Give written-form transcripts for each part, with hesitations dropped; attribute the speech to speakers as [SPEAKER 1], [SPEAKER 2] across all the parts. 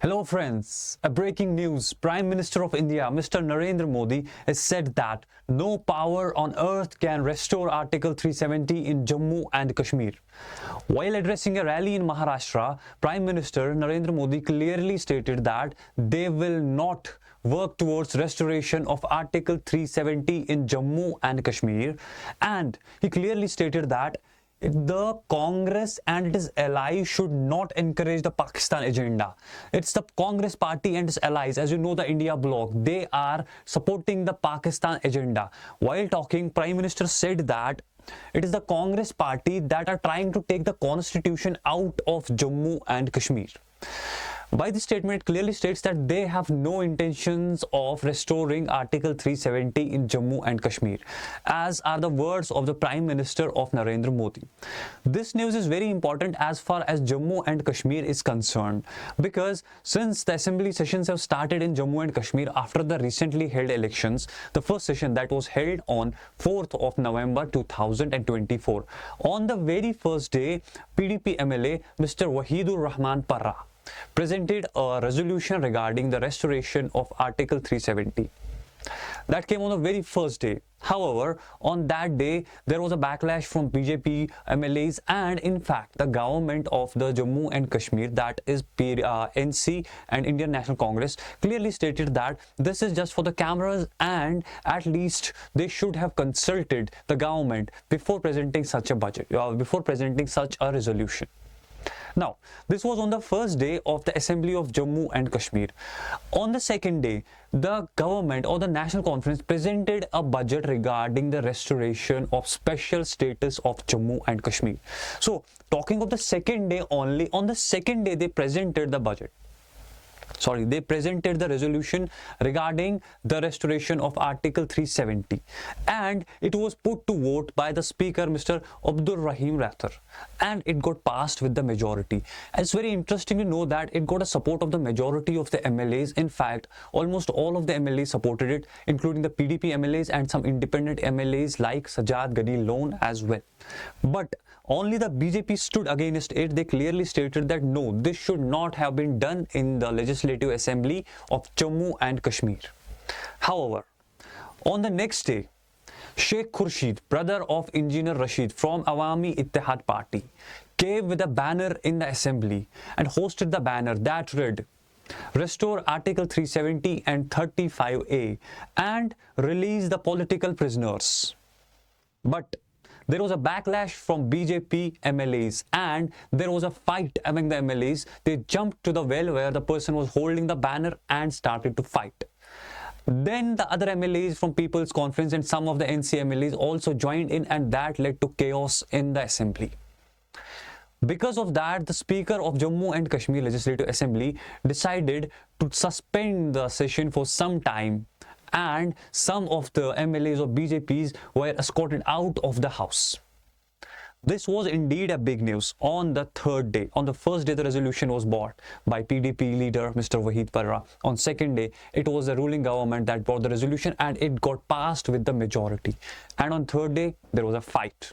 [SPEAKER 1] Hello friends, a breaking news. Prime Minister of India, Mr. Narendra Modi, has said that no power on earth can restore Article 370 in Jammu and Kashmir. While addressing a rally in Maharashtra, Prime Minister Narendra Modi clearly stated that they will not work towards restoration of Article 370 in Jammu and Kashmir, and he clearly stated that the Congress and its allies should not encourage the Pakistan agenda. It's the Congress party and its allies, as you know, the India bloc, they are supporting the Pakistan agenda. While talking, Prime Minister said that it is the Congress party that are trying to take the constitution out of Jammu and Kashmir. By this statement, it clearly states that they have no intentions of restoring Article 370 in Jammu and Kashmir, as are the words of the Prime Minister of Narendra Modi. This news is very important as far as Jammu and Kashmir is concerned, because since the assembly sessions have started in Jammu and Kashmir after the recently held elections, the first session that was held on 4th of November 2024, on the very first day, PDP MLA Mr. Wahidur Rahman Parra presented a resolution regarding the restoration of Article 370. That came on the very first day. However, on that day, there was a backlash from BJP MLAs and in fact the government of the Jammu and Kashmir, that is NC and Indian National Congress, clearly stated that this is just for the cameras and at least they should have consulted the government before presenting such a budget, before presenting such a resolution. Now, this was on the first day of the Assembly of Jammu and Kashmir. On the second day, the government or the National Conference presented a budget regarding the restoration of special status of Jammu and Kashmir. So, talking of the second day only, on the second day they presented the budget. They presented the resolution regarding the restoration of Article 370 and it was put to vote by the Speaker Mr. Abdul Rahim Rathar and it got passed with the majority. It's very interesting to know that it got a support of the majority of the MLAs. In fact, almost all of the MLAs supported it, including the PDP MLAs and some independent MLAs like Sajjad Ghani Lone as well. But only the BJP stood against it. They clearly stated that no, this should not have been done in the Legislative Assembly of Jammu and Kashmir. However, on the next day, Sheikh Khurshid, brother of Engineer Rashid from Awami Ittihad Party, came with a banner in the assembly and hosted the banner that read, "Restore Article 370 and 35A and release the political prisoners." But there was a backlash from BJP MLAs and there was a fight among the MLAs. They jumped to the well where the person was holding the banner and started to fight. Then the other MLAs from People's Conference and some of the NC MLAs also joined in and that led to chaos in the assembly. Because of that, the Speaker of Jammu and Kashmir Legislative Assembly decided to suspend the session for some time and some of the MLAs of BJPs were escorted out of the house. This was indeed a big news on the third day. On the first day, the resolution was brought by PDP leader Mr. Wahid Parra. On second day, it was the ruling government that brought the resolution and it got passed with the majority. And on third day, there was a fight,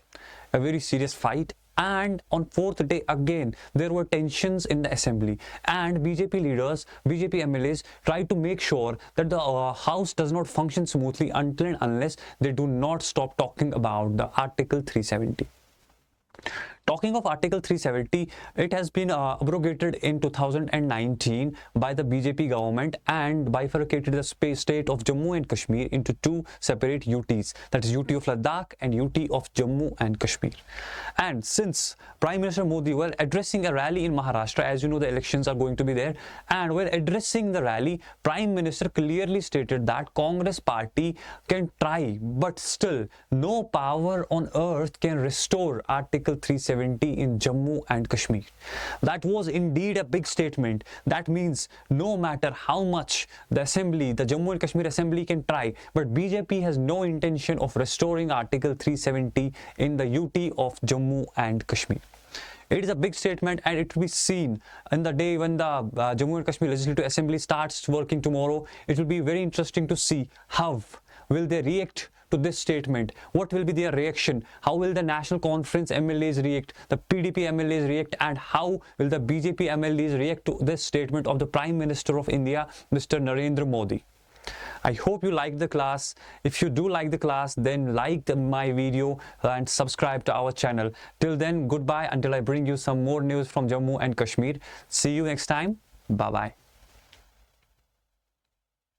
[SPEAKER 1] a very serious fight. And on fourth day again, there were tensions in the assembly and BJP leaders, BJP MLAs tried to make sure that the house does not function smoothly until and unless they do not stop talking about the Article 370. Talking of Article 370, it has been abrogated in 2019 by the BJP government and bifurcated the state of Jammu and Kashmir into two separate UTs, that is UT of Ladakh and UT of Jammu and Kashmir. And since Prime Minister Modi were addressing a rally in Maharashtra, as you know the elections are going to be there, and while addressing the rally, Prime Minister clearly stated that Congress party can try, but still no power on earth can restore Article 370 in Jammu and Kashmir. That was indeed a big statement. That means no matter how much the assembly, the Jammu and Kashmir assembly can try, but BJP has no intention of restoring Article 370 in the UT of Jammu and Kashmir. It is a big statement and it will be seen in the day when the Jammu and Kashmir Legislative Assembly starts working tomorrow. It will be very interesting to see how will they react to this statement? What will be their reaction? How will the National Conference MLAs react, the PDP MLAs react, and how will the BJP MLAs react to this statement of the Prime Minister of India, Mr. Narendra Modi? I hope you liked the class. If you do like the class, then like my video and subscribe to our channel. Till then, goodbye until I bring you some more news from Jammu and Kashmir. See you next time. Bye-bye.